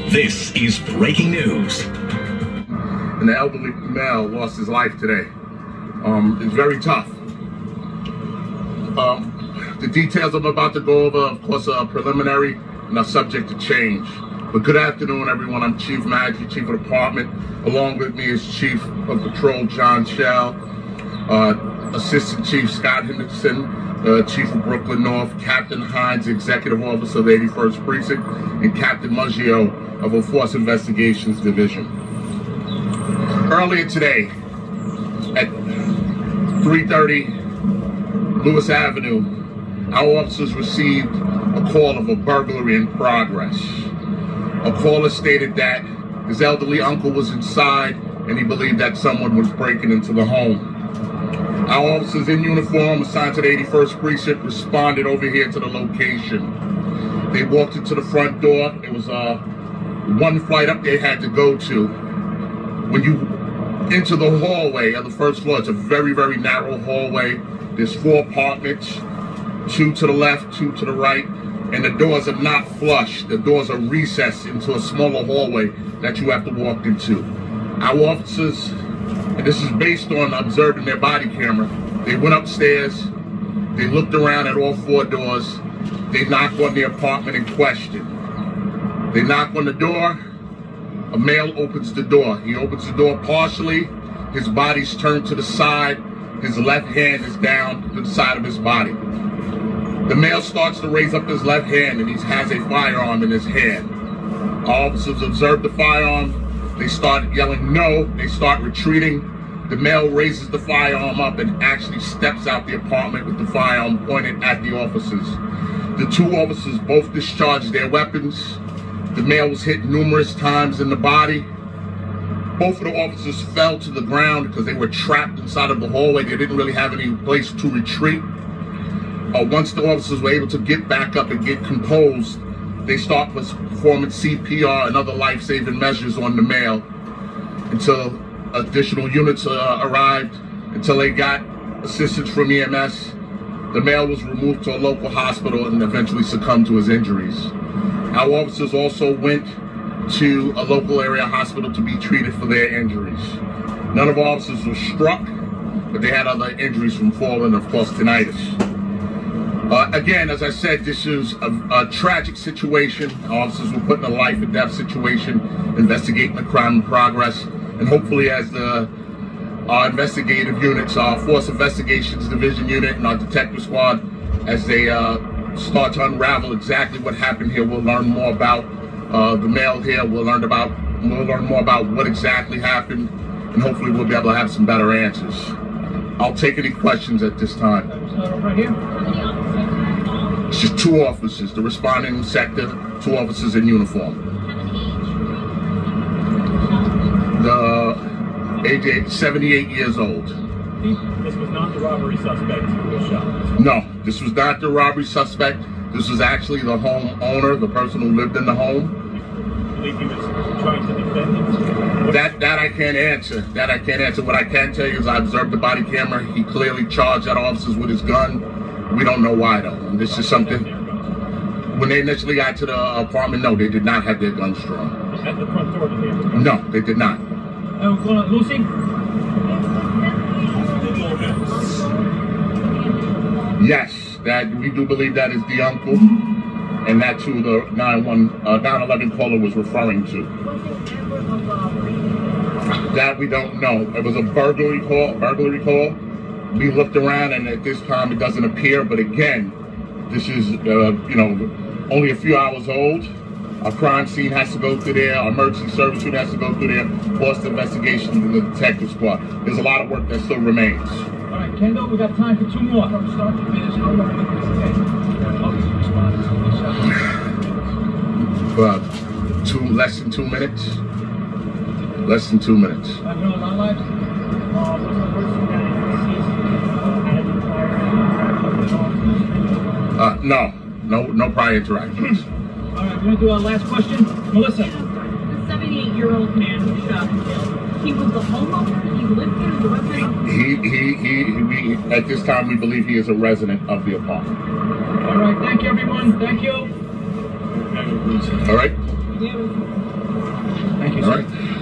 This is breaking news. An elderly male lost his life today. It's very tough. The details I'm about to go over, of course, are preliminary and are subject to change. But good afternoon, everyone. I'm Chief Maggie, Chief of Department. Along with me is Chief of Patrol John Shell, Assistant Chief Scott Henderson, Chief of Brooklyn North, Captain Hines, Executive Officer of the 81st Precinct, and Captain Maggio of the Force Investigations Division. Earlier today, at 3:30 Lewis Avenue, our officers received a call of a burglary in progress. A caller stated that his elderly uncle was inside and he believed that someone was breaking into the home. Our officers in uniform assigned to the 81st Precinct responded over here to the location. They walked into the front door. It was one flight up they had to go to. When you enter the hallway of the first floor, it's a very, very narrow hallway. There's 4 apartments, 2 to the left, 2 to the right, and the doors are not flush. The doors are recessed into a smaller hallway that you have to walk into. Our officers, and this is based on observing their body camera, they went upstairs, they looked around at all 4 doors, they knocked on the apartment in question. They knock on the door, a male opens the door. He opens the door partially, his body's turned to the side, his left hand is down to the side of his body. The male starts to raise up his left hand and he has a firearm in his hand. Our officers observe the firearm, they start yelling no, they start retreating. The male raises the firearm up and actually steps out the apartment with the firearm pointed at the officers. The 2 officers both discharged their weapons. The male was hit numerous times in the body. Both of the officers fell to the ground because they were trapped inside of the hallway. They didn't really have any place to retreat. Once the officers were able to get back up and get composed, they start performing CPR and other life-saving measures on the male until additional units arrived, until they got assistance from EMS. The male was removed to a local hospital and eventually succumbed to his injuries. Our officers also went to a local area hospital to be treated for their injuries. None of our officers were struck, but they had other injuries from falling, of course, tinnitus. Again, as I said, this is a tragic situation. Our officers were put in a life and death situation, investigating the crime in progress, and hopefully as our investigative units, our Force Investigations Division unit and our detective squad, as they start to unravel exactly what happened here, we'll learn more about the male here. We'll learn more about what exactly happened, and hopefully we'll be able to have some better answers. I'll take any questions at this time. Right here. It's just 2 officers, the responding sector, 2 officers in uniform. The age 78 years old. This was not the robbery suspect who was shot. No, this was not the robbery suspect. This was actually the homeowner, the person who lived in the home. You believe he was trying to defend himself? That I can't answer. That I can't answer. What I can tell you is I observed the body camera. He clearly charged at officers with his gun. We don't know why though. And this is something. When they initially got to the apartment, no, they did not have their guns drawn. At the front door, did they have the gun? No, they did not. Lucy? Yes, that we do believe that is the uncle, and that's who the 911 caller was referring to. That we don't know. It was a burglary call. We looked around, and at this time it doesn't appear. But again, this is only a few hours old. Our crime scene has to go through there. Our emergency service unit has to go through there. Force investigations and the detective squad. There's a lot of work that still remains. All right, Kendall, we got time for 2 more. From start to finish, how long did this take? Less than 2 minutes. Less than 2 minutes. No prior interactions. All right, we're going to do our last question. Melissa. The 78-year-old man who shot and killed, He was the homeowner. He lived there as a resident. We, at this time, we believe he is a resident of the apartment. All right, thank you, everyone. Thank you. All right? Thank you, All sir. right.